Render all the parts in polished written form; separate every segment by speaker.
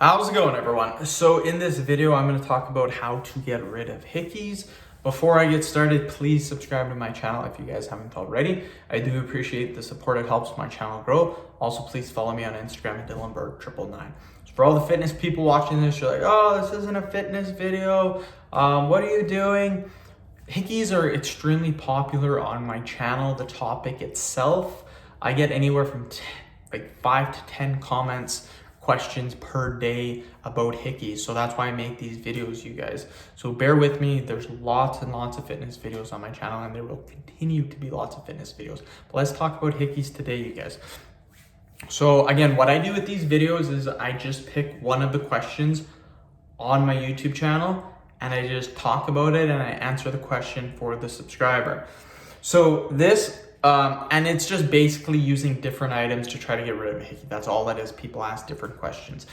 Speaker 1: How's it going, everyone? So in this video, I'm going to talk about how to get rid of hickeys. Before I get started, please subscribe to my channel if you guys haven't already. I do appreciate the support. It helps my channel grow. Also, please follow me on Instagram at DylanBurg999. So for all the fitness people watching this, you're like, oh, this isn't a fitness video. What are you doing? Hickeys are extremely popular on my channel. The topic itself, I get anywhere from 5 to 10 comments, questions per day about hickeys. So that's why I make these videos, you guys. So bear with me. There's lots and lots of fitness videos on my channel, and there will continue to be lots of fitness videos. But let's talk about hickeys today, you guys. So again, what I do with these videos is I just pick one of the questions on my YouTube channel and I just talk about it and I answer the question for the subscriber. So this, and it's just basically using different items to try to get rid of a hickey. That's all that is. People ask different questions.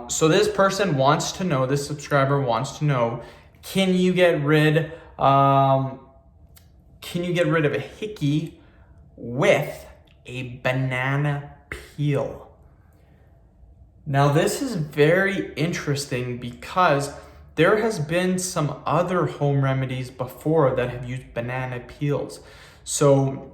Speaker 1: So this person wants to know, this subscriber wants to know, can you get rid of a hickey with a banana peel? Now this is very interesting because there has been some other home remedies before that have used banana peels. So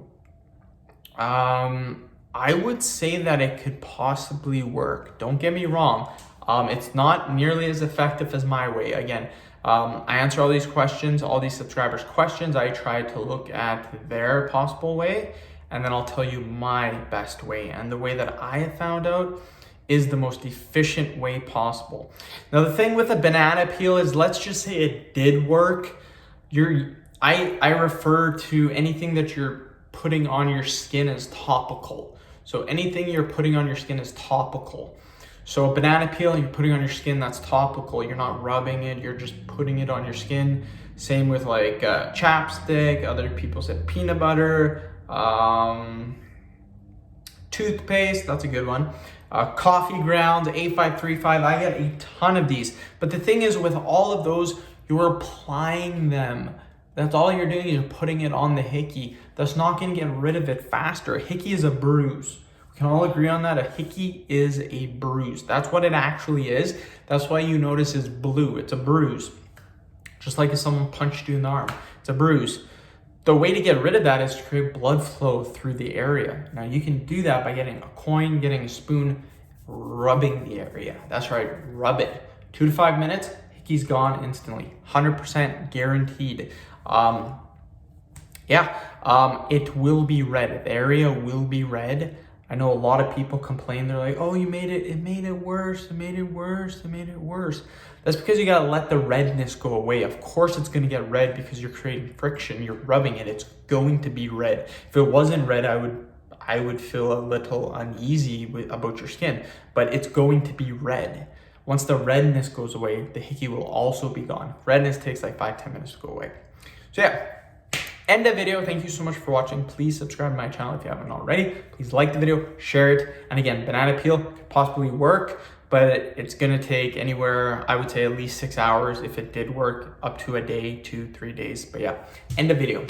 Speaker 1: I would say that it could possibly work. Don't get me wrong. It's not nearly as effective as my way. Again, I answer all these questions, all these subscribers' questions. I try to look at their possible way, and then I'll tell you my best way. And the way that I have found out is the most efficient way possible. Now, the thing with a banana peel is, let's just say it did work. I refer to anything that you're putting on your skin as topical. So anything you're putting on your skin is topical. So a banana peel you're putting on your skin, that's topical. You're not rubbing it, you're just putting it on your skin. Same with like chapstick, other people said peanut butter, toothpaste, that's a good one. Coffee grounds, A535, I get a ton of these. But the thing is, with all of those, you're applying them. That's all you're doing, you're putting it on the hickey. That's not gonna get rid of it faster. A hickey is a bruise. We can all agree on that. A hickey is a bruise. That's what it actually is. That's why you notice it's blue. It's a bruise. Just like if someone punched you in the arm, it's a bruise. The way to get rid of that is to create blood flow through the area. Now you can do that by getting a coin, getting a spoon, rubbing the area. That's right, rub it. 2 to 5 minutes, hickey's gone instantly. 100% guaranteed. It will be red. The area will be red. I know a lot of people complain. They're like, oh, it made it worse. That's because you gotta let the redness go away. Of course it's gonna get red because you're creating friction, you're rubbing it. It's going to be red. If it wasn't red, I would feel a little uneasy about your skin, but it's going to be red. Once the redness goes away, the hickey will also be gone. Redness takes like 5-10 minutes to go away. So yeah, end the video. Thank you so much for watching. Please subscribe to my channel if you haven't already. Please like the video, share it. And again, banana peel could possibly work, but it's gonna take anywhere, I would say at least 6 hours if it did work, up to a day, 2-3 days. But yeah, end the video.